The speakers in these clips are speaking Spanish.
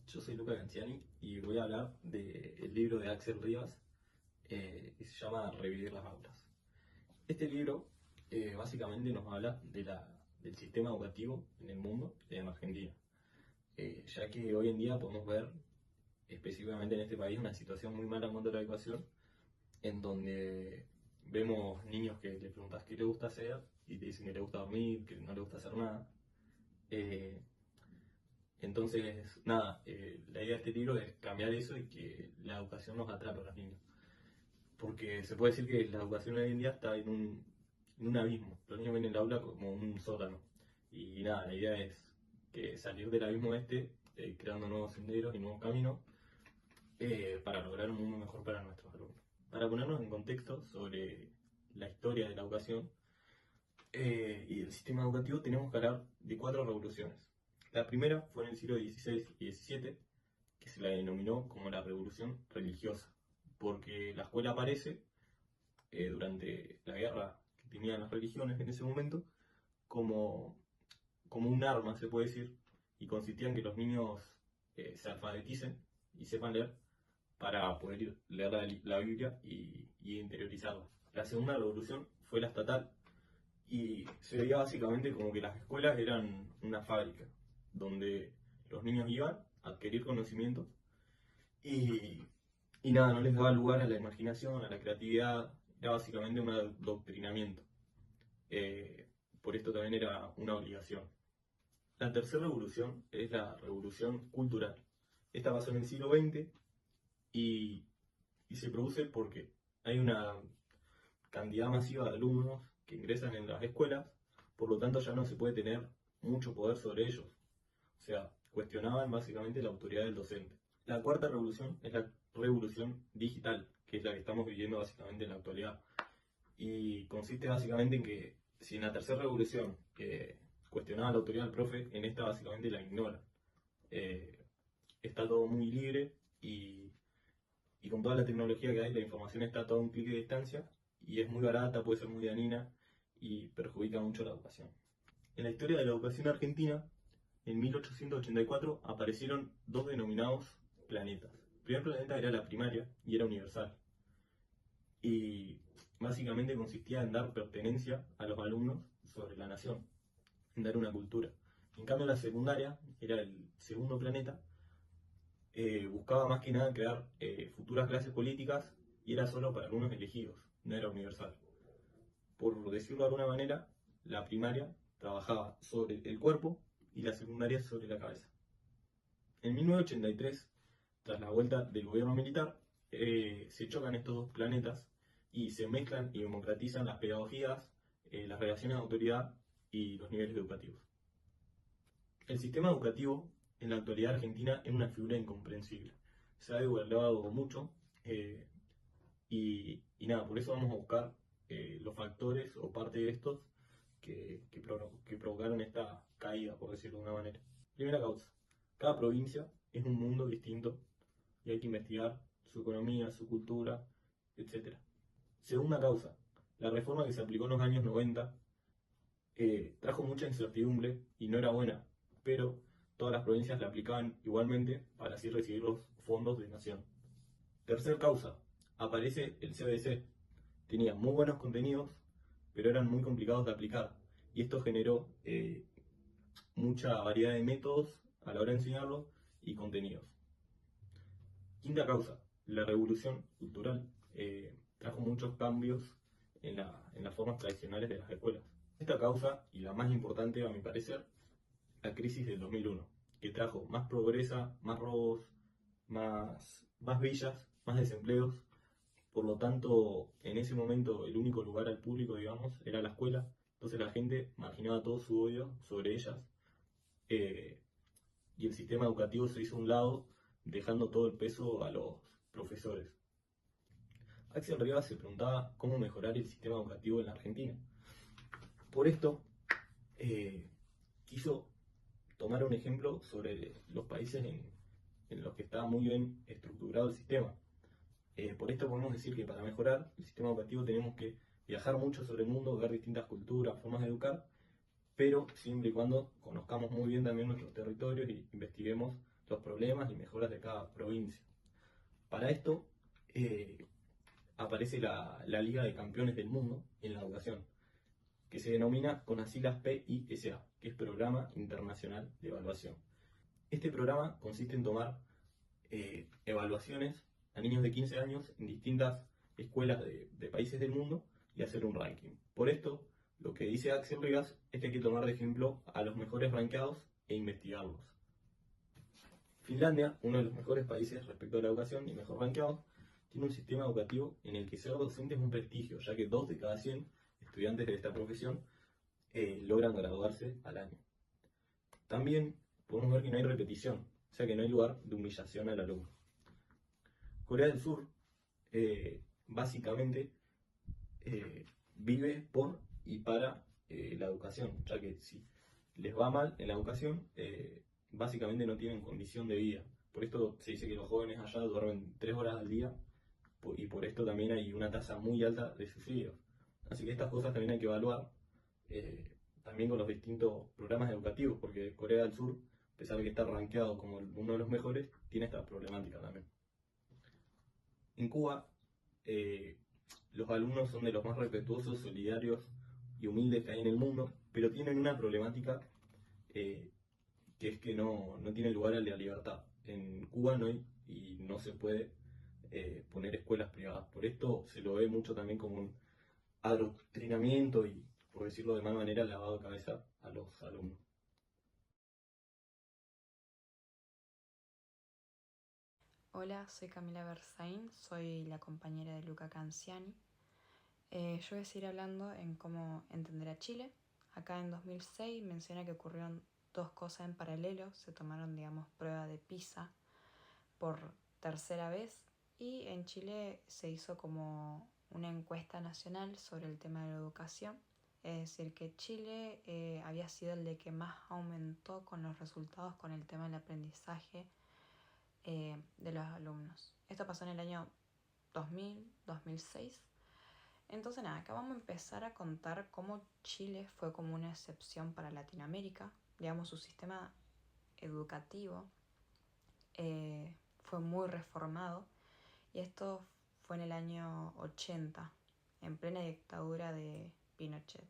Yo soy Luca Canciani y voy a hablar del libro de Axel Rivas que se llama Revivir las aulas. Este libro básicamente nos habla del sistema educativo en el mundo y en Argentina, ya que hoy en día podemos ver específicamente en este país una situación muy mala en cuanto a la educación, en donde vemos niños que le preguntas qué le gusta hacer y te dicen que le gusta dormir, que no le gusta hacer nada. Eh, Entonces, nada, la idea de este libro es cambiar eso y que la educación nos atrape a los niños. Porque se puede decir que la educación hoy en día está en un abismo. Los niños ven el aula como un sótano. Y nada, la idea es que salir del abismo creando nuevos senderos y nuevos caminos para lograr un mundo mejor para nuestros alumnos. Para ponernos en contexto sobre la historia de la educación, y el sistema educativo, tenemos que hablar de cuatro revoluciones. La primera fue en el siglo XVI y XVII, que se la denominó como la revolución religiosa, porque la escuela aparece durante la guerra que tenían las religiones en ese momento como, como un arma, se puede decir, y consistía en que los niños se alfabeticen y sepan leer para poder leer la Biblia y interiorizarla. La segunda revolución fue la estatal, y se veía básicamente como que las escuelas eran una fábrica, donde los niños iban a adquirir conocimientos y, y nada, no les daba lugar a la imaginación, a la creatividad, era básicamente un adoctrinamiento. Por esto también era una obligación. La tercera revolución es la revolución cultural. Esta pasó en el siglo XX y, y se produce porque hay una cantidad masiva de alumnos que ingresan en las escuelas, por lo tanto ya no se puede tener mucho poder sobre ellos. O sea, cuestionaban básicamente la autoridad del docente. La cuarta revolución es la revolución digital, que es la que estamos viviendo básicamente en la actualidad. Y consiste básicamente en que si en la tercera revolución cuestionaba la autoridad del profe, en esta básicamente la ignoran. Eh, Está todo muy libre y con toda la tecnología que hay, la información está a todo un clic de distancia y es muy barata, puede ser muy dañina y perjudica mucho la educación. En la historia de la educación argentina, en 1884 aparecieron dos denominados planetas. El primer planeta era la primaria y era universal. Y básicamente consistía en dar pertenencia a los alumnos sobre la nación, en dar una cultura. En cambio, la secundaria era el segundo planeta, buscaba más que nada crear futuras clases políticas y era solo para algunos elegidos, no era universal. Por decirlo de alguna manera, la primaria trabajaba sobre el cuerpo y la secundaria sobre la cabeza. En 1983, tras la vuelta del gobierno militar, se chocan estos dos planetas y se mezclan y democratizan las pedagogías, las relaciones de autoridad y los niveles educativos. El sistema educativo en la actualidad argentina es una figura incomprensible. Se ha devaluado mucho, y nada, por eso vamos a buscar los factores o parte de estos que provocaron esta caída, por decirlo de una manera. Primera causa, cada provincia es un mundo distinto y hay que investigar su economía, su cultura, etc. Segunda causa, la reforma que se aplicó en los años 90 trajo mucha incertidumbre y no era buena, pero todas las provincias la aplicaban igualmente para así recibir los fondos de nación. Tercer causa, aparece el CBC. Tenía muy buenos contenidos, pero eran muy complicados de aplicar. Y esto generó mucha variedad de métodos a la hora de enseñarlos y contenidos. Quinta causa, la revolución cultural trajo muchos cambios en las formas tradicionales de las escuelas. Esta causa, y la más importante a mi parecer, la crisis del 2001, que trajo más pobreza, más robos, más villas, más desempleos. Por lo tanto, en ese momento el único lugar al público, digamos, era la escuela. Entonces la gente marginaba todo su odio sobre ellas, eh, y el sistema educativo se hizo a un lado, dejando todo el peso a los profesores. Axel Rivas se preguntaba cómo mejorar el sistema educativo en la Argentina. Por esto, eh, quiso tomar un ejemplo sobre los países en los que está muy bien estructurado el sistema. Por esto podemos decir que para mejorar el sistema educativo tenemos que viajar mucho sobre el mundo, ver distintas culturas, formas de educar, pero siempre y cuando conozcamos muy bien también nuestros territorios y investiguemos los problemas y mejoras de cada provincia. Para esto aparece la Liga de Campeones del Mundo en la educación, que se denomina con las siglas PISA, que es Programa Internacional de Evaluación. Este programa consiste en tomar evaluaciones a niños de 15 años en distintas escuelas de países del mundo y hacer un ranking. Por esto, lo que dice Axel Rivas es que hay que tomar de ejemplo a los mejores rankeados e investigarlos. Finlandia, uno de los mejores países respecto a la educación y mejor rankeados, tiene un sistema educativo en el que ser docente es un prestigio, ya que 2 de cada 100 estudiantes de esta profesión logran graduarse al año. También podemos ver que no hay repetición, o sea que no hay lugar de humillación al alumno. Corea del Sur básicamente vive por y para la educación, ya que si les va mal en la educación, básicamente no tienen condición de vida. Por esto se dice que los jóvenes allá duermen 3 horas al día y por esto también hay una tasa muy alta de suicidios. Así que estas cosas también hay que evaluar también con los distintos programas educativos, porque Corea del Sur, a pesar de que está rankeado como uno de los mejores, tiene esta problemática también. En Cuba, los alumnos son de los más respetuosos, solidarios y humildes que hay en el mundo, pero tienen una problemática que es que no tienen lugar a la libertad. En Cuba no hay y no se puede poner escuelas privadas. Por esto se lo ve mucho también como un adoctrinamiento y, por decirlo de mal manera, lavado de cabeza a los alumnos. Hola, soy Camila Berzaín, soy la compañera de Luca Canciani. Yo voy a seguir hablando en cómo entender a Chile. Acá en 2006 menciona que ocurrieron 2 cosas en paralelo. Se tomaron, prueba de PISA por tercera vez y en Chile se hizo como una encuesta nacional sobre el tema de la educación. Es decir, que Chile había sido el de que más aumentó con los resultados con el tema del aprendizaje de los alumnos. Esto pasó en el año 2006. Entonces nada, acá vamos a empezar a contar cómo Chile fue como una excepción para Latinoamérica. Su sistema educativo fue muy reformado y esto fue en el año 80, en plena dictadura de Pinochet.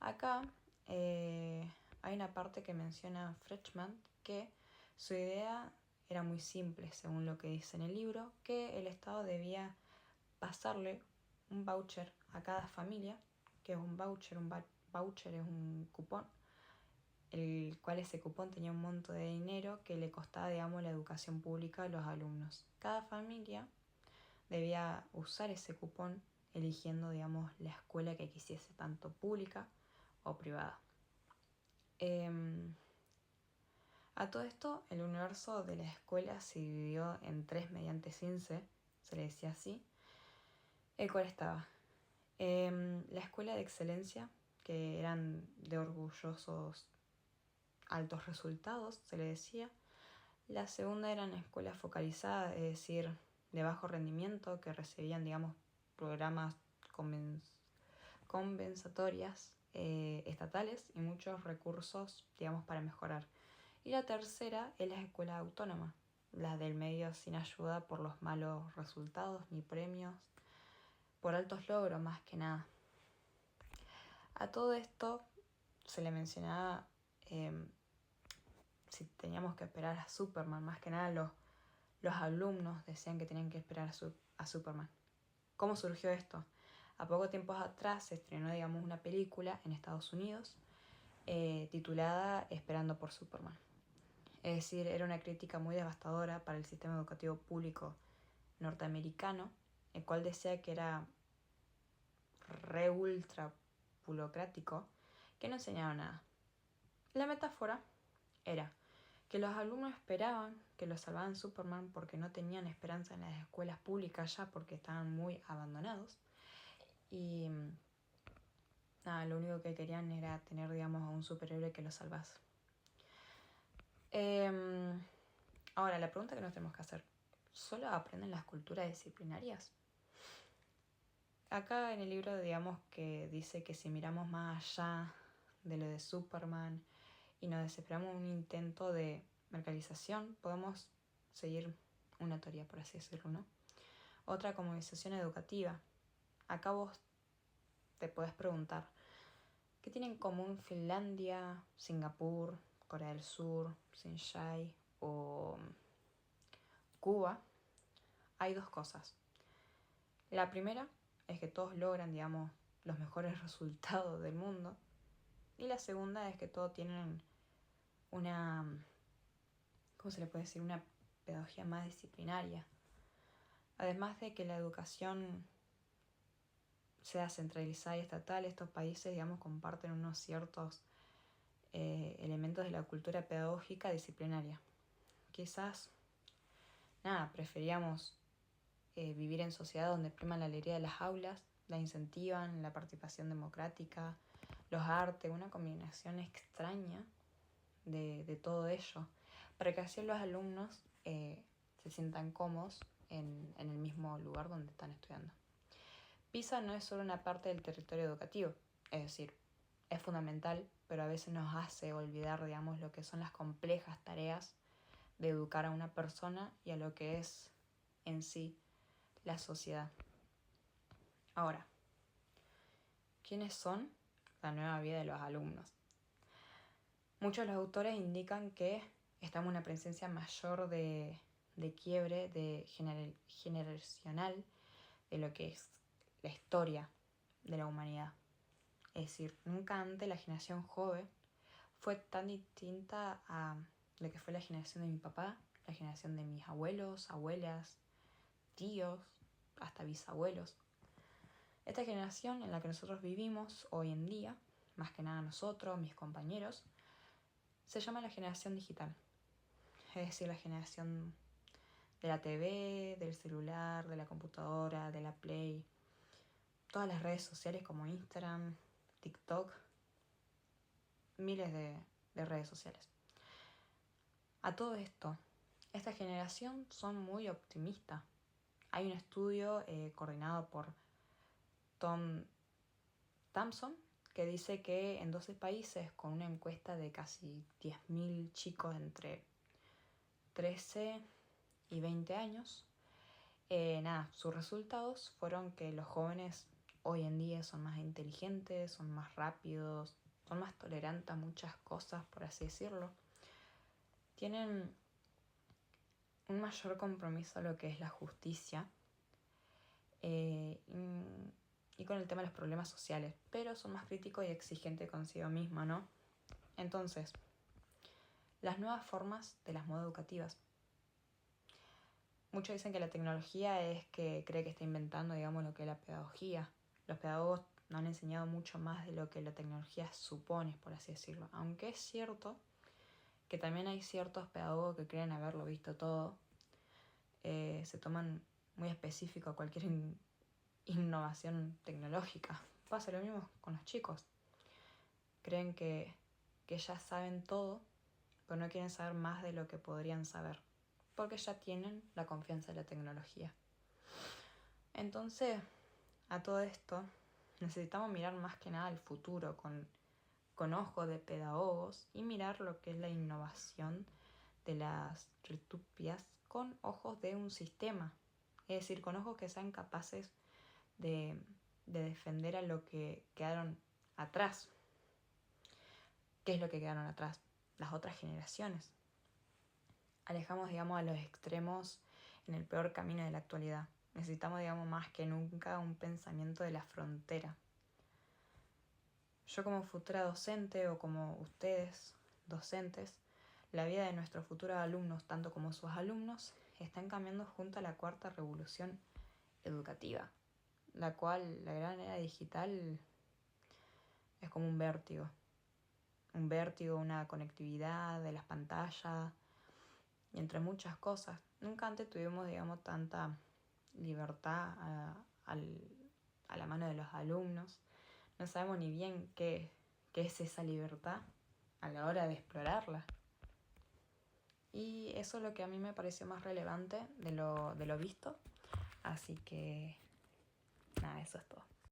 Acá hay una parte que menciona Fretschmann que su idea era muy simple, según lo que dice en el libro, que el Estado debía pasarle un voucher a cada familia, que es un voucher, voucher es un cupón, el cual ese cupón tenía un monto de dinero que le costaba, la educación pública a los alumnos. Cada familia debía usar ese cupón eligiendo, la escuela que quisiese, tanto pública o privada. A todo esto, el universo de la escuela se dividió en 3 mediante CINCE, se le decía así, el cual estaba la escuela de excelencia, que eran de orgullosos altos resultados, se le decía. La segunda eran escuelas focalizadas, es decir, de bajo rendimiento, que recibían, programas compensatorias estatales y muchos recursos, para mejorar. Y la tercera es la escuela autónoma, la del medio sin ayuda por los malos resultados ni premios, por altos logros más que nada. A todo esto se le mencionaba si teníamos que esperar a Superman, más que nada los alumnos decían que tenían que esperar a Superman. ¿Cómo surgió esto? A poco tiempo atrás se estrenó, una película en Estados Unidos titulada Esperando por Superman. Es decir, era una crítica muy devastadora para el sistema educativo público norteamericano, el cual decía que era re ultra burocrático, que no enseñaba nada. La metáfora era que los alumnos esperaban que los salvaran Superman porque no tenían esperanza en las escuelas públicas ya porque estaban muy abandonados y nada, lo único que querían era tener, a un superhéroe que los salvase. Ahora, la pregunta que nos tenemos que hacer, ¿solo aprenden las culturas disciplinarias? Acá en el libro, que dice que si miramos más allá de lo de Superman y nos desesperamos un intento de mercantilización, podemos seguir una teoría, por así decirlo, ¿no? Otra, comunización educativa. Acá vos te podés preguntar, ¿qué tienen en común Finlandia, Singapur, Corea del Sur, Xinjiang o Cuba? Hay dos cosas. La primera es que todos logran, digamos, los mejores resultados del mundo. Y la segunda es que todos tienen una, ¿cómo se le puede decir? Una pedagogía más disciplinaria. Además de que la educación sea centralizada y estatal, estos países, digamos, comparten unos ciertos elementos de la cultura pedagógica disciplinaria. Quizás, preferíamos vivir en sociedad donde priman la alegría de las aulas, la incentivan, la participación democrática, los artes, una combinación extraña de todo ello, para que así los alumnos se sientan cómodos en el mismo lugar donde están estudiando. PISA no es solo una parte del territorio educativo, es decir, es fundamental, pero a veces nos hace olvidar, digamos, lo que son las complejas tareas de educar a una persona y a lo que es en sí la sociedad. Ahora, ¿quiénes son la nueva vida de los alumnos? Muchos de los autores indican que estamos en una presencia mayor de quiebre generacional de lo que es la historia de la humanidad. Es decir, nunca antes la generación joven fue tan distinta a lo que fue la generación de mi papá, la generación de mis abuelos, abuelas, tíos, hasta bisabuelos. Esta generación en la que nosotros vivimos hoy en día, más que nada nosotros, mis compañeros, se llama la generación digital. Es decir, la generación de la TV, del celular, de la computadora, de la Play, todas las redes sociales como Instagram, TikTok, miles de redes sociales. A todo esto, esta generación son muy optimistas. Hay un estudio coordinado por Tom Thompson que dice que en 12 países, con una encuesta de casi 10.000 chicos entre 13 y 20 años, sus resultados fueron que los jóvenes hoy en día son más inteligentes, son más rápidos, son más tolerantes a muchas cosas, por así decirlo. Tienen un mayor compromiso a lo que es la justicia y con el tema de los problemas sociales, pero son más críticos y exigentes consigo misma, ¿no? Entonces, las nuevas formas de las modas educativas. Muchos dicen que la tecnología es que cree que está inventando, digamos, lo que es la pedagogía. Los pedagogos nos han enseñado mucho más de lo que la tecnología supone, por así decirlo. Aunque es cierto que también hay ciertos pedagogos que creen haberlo visto todo. Se toman muy específico a cualquier innovación tecnológica. Pasa lo mismo con los chicos. Creen que ya saben todo, pero no quieren saber más de lo que podrían saber, porque ya tienen la confianza en la tecnología. Entonces, a todo esto, necesitamos mirar más que nada al futuro con ojos de pedagogos y mirar lo que es la innovación de las retupias con ojos de un sistema. Es decir, con ojos que sean capaces de defender a lo que quedaron atrás. ¿Qué es lo que quedaron atrás? Las otras generaciones. Alejamos, digamos, a los extremos en el peor camino de la actualidad. Necesitamos, digamos, más que nunca un pensamiento de la frontera. Yo como futura docente o como ustedes, docentes, la vida de nuestros futuros alumnos, tanto como sus alumnos, están cambiando junto a la cuarta revolución educativa, la cual la gran era digital es como un vértigo, una conectividad de las pantallas y entre muchas cosas. Nunca antes tuvimos, digamos, tanta libertad a la mano de los alumnos. No sabemos ni bien qué es esa libertad a la hora de explorarla. Y eso es lo que a mí me pareció más relevante de lo visto. Así que, eso es todo.